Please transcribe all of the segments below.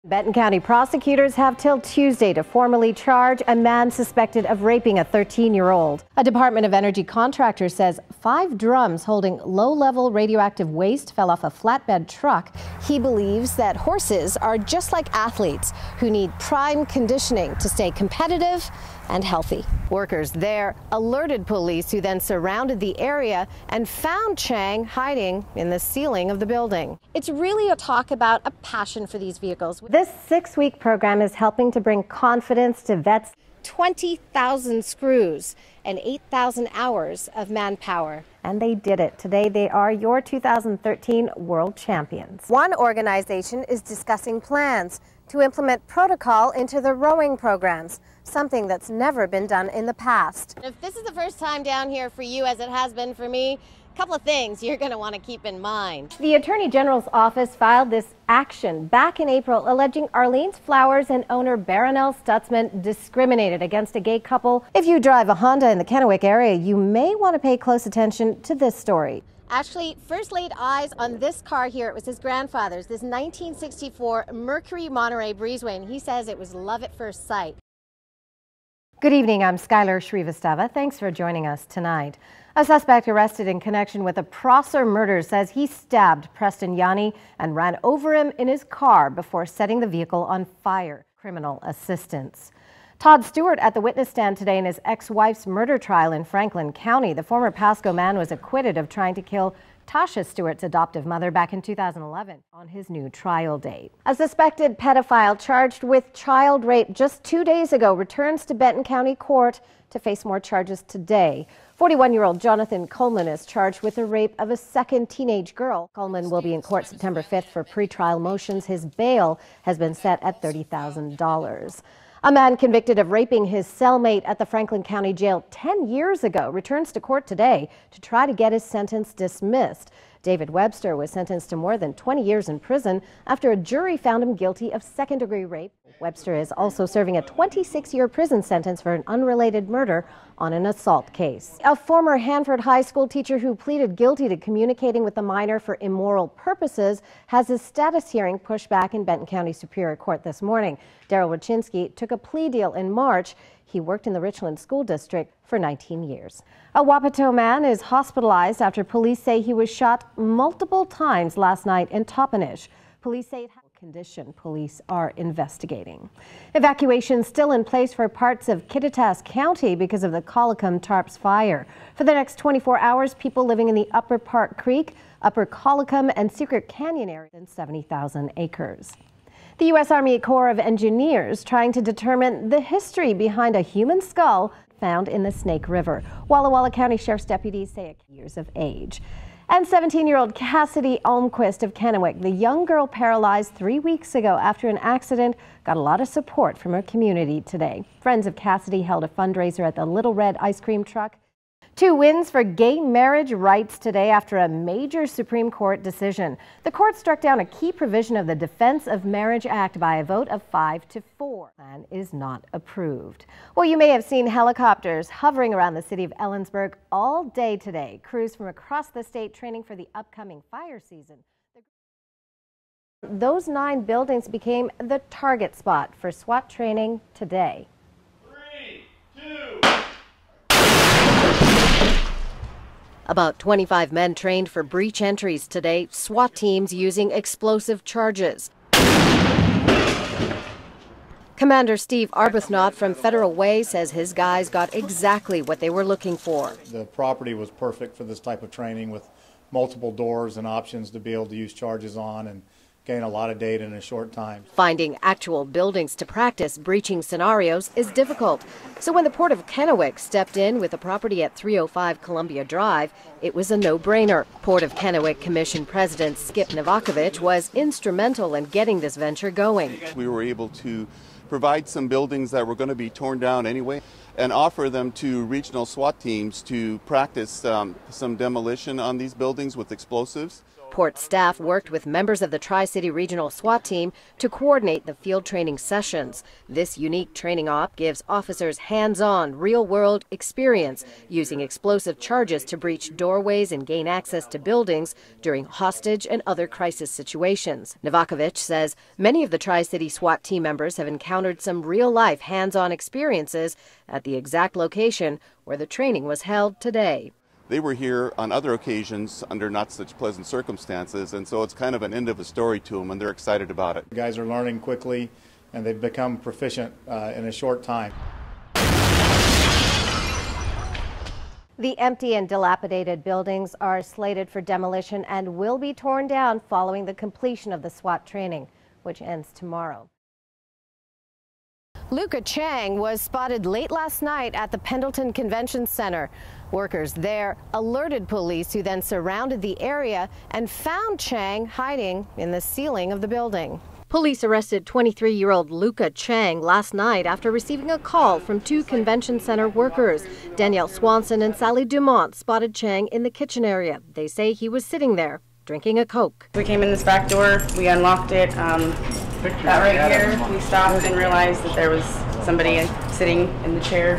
Benton County prosecutors have till Tuesday to formally charge a man suspected of raping a 13-year-old. A Department of Energy contractor says 5 drums holding low-level radioactive waste fell off a flatbed truck. He believes that horses are just like athletes who need prime conditioning to stay competitive and healthy. Workers there alerted police, who then surrounded the area and found Chang hiding in the ceiling of the building. It's really a talk about a passion for these vehicles. This 6-week program is helping to bring confidence to vets. 20,000 screws and 8,000 hours of manpower. And they did it. Today they are your 2013 world champions. One organization is discussing plans to implement protocol into the rowing programs, something that's never been done in the past. If this is the first time down here for you, as it has been for me, a couple of things you're going to want to keep in mind. The Attorney General's office filed this action back in April, alleging Arlene's Flowers and owner Baronelle Stutzman discriminated against a gay couple. If you drive a Honda in the Kennewick area, you may want to pay close attention to this story. Actually, first laid eyes on this car here. It was his grandfather's, this 1964 Mercury Monterey Breezeway, and he says it was love at first sight. Good evening, I'm Skylar Shrivastava. Thanks for joining us tonight. A suspect arrested in connection with a Prosser murder says he stabbed Preston Yanni and ran over him in his car before setting the vehicle on fire. Criminal assistance. Todd Stewart at the witness stand today in his ex-wife's murder trial in Franklin County. The former Pasco man was acquitted of trying to kill Tasha Stewart's adoptive mother back in 2011 on his new trial date. A suspected pedophile charged with child rape just 2 days ago returns to Benton County Court to face more charges today. 41-year-old Jonathan Coleman is charged with the rape of a second teenage girl. Coleman will be in court September 5th for pretrial motions. His bail has been set at $30,000. A man convicted of raping his cellmate at the Franklin County Jail 10 years ago returns to court today to try to get his sentence dismissed. David Webster was sentenced to more than 20 years in prison after a jury found him guilty of second-degree rape. Webster is also serving a 26-year prison sentence for an unrelated murder on an assault case. A former Hanford High School teacher who pleaded guilty to communicating with a minor for immoral purposes has his status hearing pushed back in Benton County Superior Court this morning. Daryl Wachinski took a plea deal in March. He worked in the Richland School District for 19 years. A Wapato man is hospitalized after police say he was shot multiple times last night in Toppenish. Police say it had a condition. Police are investigating. Evacuation still in place for parts of Kittitas County because of the Collicum Tarps fire. For the next 24 hours, people living in the Upper Park Creek, Upper Collicum, and Secret Canyon area in 70,000 acres. The U.S. Army Corps of Engineers trying to determine the history behind a human skull found in the Snake River. Walla Walla County Sheriff's deputies say years of age. And 17-year-old Cassidy Almquist of Kennewick, the young girl paralyzed 3 weeks ago after an accident, got a lot of support from her community today. Friends of Cassidy held a fundraiser at the Little Red Ice Cream Truck. 2 wins for gay marriage rights today after a major Supreme Court decision. The court struck down a key provision of the Defense of Marriage Act by a vote of 5-4. The plan is not approved. Well, you may have seen helicopters hovering around the city of Ellensburg all day today. Crews from across the state training for the upcoming fire season. Those 9 buildings became the target spot for SWAT training today. 3, 2. About 25 men trained for breach entries today, SWAT teams using explosive charges. Commander Steve Arbuthnot from Federal Way says his guys got exactly what they were looking for. The property was perfect for this type of training with multiple doors and options to be able to use charges on and gain a lot of data in a short time. Finding actual buildings to practice breaching scenarios is difficult. So when the Port of Kennewick stepped in with a property at 305 Columbia Drive, it was a no-brainer. Port of Kennewick Commission President Skip Novakovich was instrumental in getting this venture going. We were able to provide some buildings that were going to be torn down anyway, and offer them to regional SWAT teams to practice some demolition on these buildings with explosives. Port staff worked with members of the Tri-City Regional SWAT team to coordinate the field training sessions. This unique training op gives officers hands-on, real-world experience using explosive charges to breach doorways and gain access to buildings during hostage and other crisis situations. Novakovic says many of the Tri-City SWAT team members have encountered some real-life hands-on experiences at the exact location where the training was held today. They were here on other occasions under not such pleasant circumstances, and so it's kind of an end of a story to them, and they're excited about it. The guys are learning quickly, and they've become proficient in a short time. The empty and dilapidated buildings are slated for demolition and will be torn down following the completion of the SWAT training, which ends tomorrow. Luca Chang was spotted late last night at the Pendleton Convention Center. Workers there alerted police, who then surrounded the area and found Chang hiding in the ceiling of the building. Police arrested 23-year-old Luca Chang last night after receiving a call from two convention center workers. Danielle Swanson and Sally Dumont spotted Chang in the kitchen area. They say he was sitting there drinking a Coke. We came in this back door, we unlocked it. That right here, we stopped and realized that there was somebody sitting in the chair.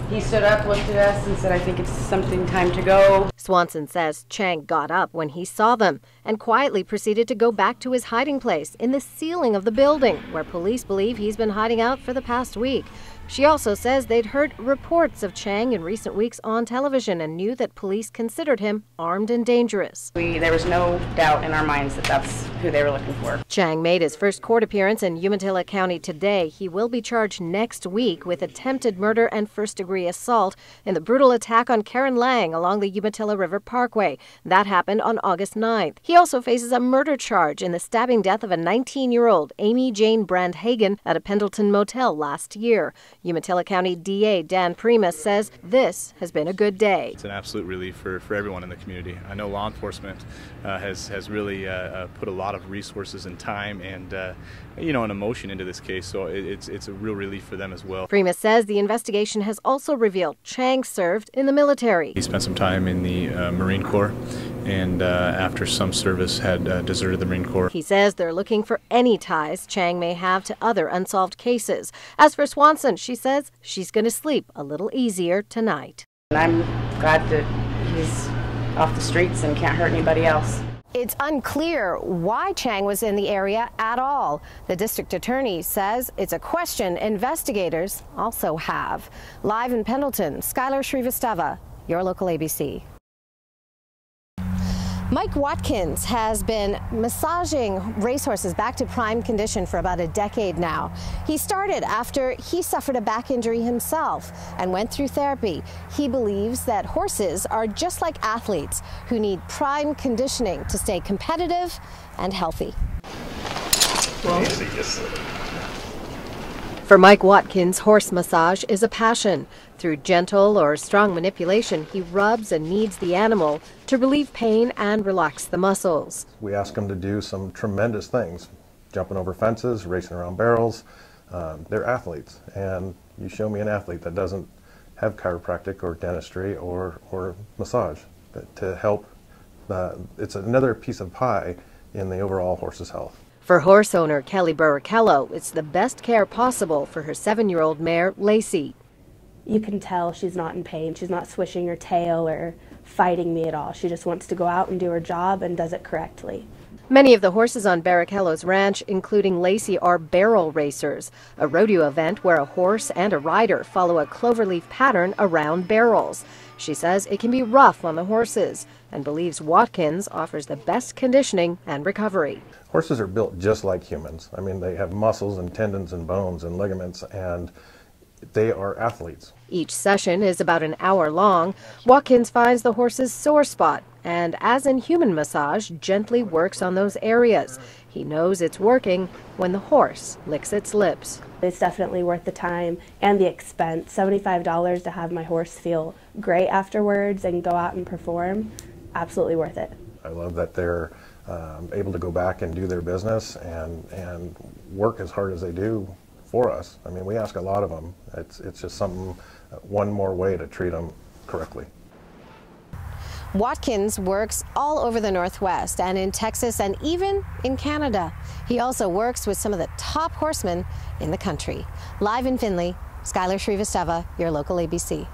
He stood up, looked at us, and said, "I think it's something time to go." Swanson says Chang got up when he saw them and quietly proceeded to go back to his hiding place in the ceiling of the building, where police believe he's been hiding out for the past week. She also says they'd heard reports of Chang in recent weeks on television and knew that police considered him armed and dangerous. There was no doubt in our minds that that's who they were looking for. Chang made his first court appearance in Umatilla County today. He will be charged next week with attempted murder and first-degree assault in the brutal attack on Karen Lang along the Umatilla River Parkway. That happened on August 9th. He also faces a murder charge in the stabbing death of a 19-year-old Amy Jane Brandhagen at a Pendleton motel last year. Umatilla County DA Dan Primus says this has been a good day. It's an absolute relief for everyone in the community. I know law enforcement has really put a lot of resources and time and and emotion into this case, so it's a real relief for them as well. Primus says the investigation has also revealed Chang served in the military. He spent some time in the Marine Corps, and after some service had deserted the Marine Corps. He says they're looking for any ties Chang may have to other unsolved cases. As for Swanson, she says she's going to sleep a little easier tonight. And I'm glad that he's off the streets and can't hurt anybody else. It's unclear why Chang was in the area at all. The district attorney says it's a question investigators also have. Live in Pendleton, Skylar Shrivastava, your local ABC. Mike Watkins has been massaging racehorses back to prime condition for about a decade now. He started after he suffered a back injury himself and went through therapy. He believes that horses are just like athletes who need prime conditioning to stay competitive and healthy. For Mike Watkins, horse massage is a passion. Through gentle or strong manipulation, he rubs and kneads the animal to relieve pain and relax the muscles. We ask them to do some tremendous things, jumping over fences, racing around barrels. They're athletes, and you show me an athlete that doesn't have chiropractic or dentistry or massage to help. It's another piece of pie in the overall horse's health. For horse owner Kelly Burricello, it's the best care possible for her 7-year-old mare, Lacey. You can tell she's not in pain. She's not swishing her tail or fighting me at all. She just wants to go out and do her job and does it correctly. Many of the horses on Burricello's ranch, including Lacey, are barrel racers, a rodeo event where a horse and a rider follow a cloverleaf pattern around barrels. She says it can be rough on the horses and believes Watkins offers the best conditioning and recovery. Horses are built just like humans. I mean, they have muscles and tendons and bones and ligaments, and they are athletes. Each session is about an hour long. Watkins finds the horse's sore spot and, as in human massage, gently works on those areas. He knows it's working when the horse licks its lips. It's definitely worth the time and the expense. $75 to have my horse feel great afterwards and go out and perform. Absolutely worth it. I love that they're able to go back and do their business and work as hard as they do for us. I mean, we ask a lot of them. It's just something, one more way to treat them correctly. Watkins works all over the Northwest and in Texas and even in Canada. He also works with some of the top horsemen in the country. Live in Findlay, Skylar Shrivastava, your local ABC.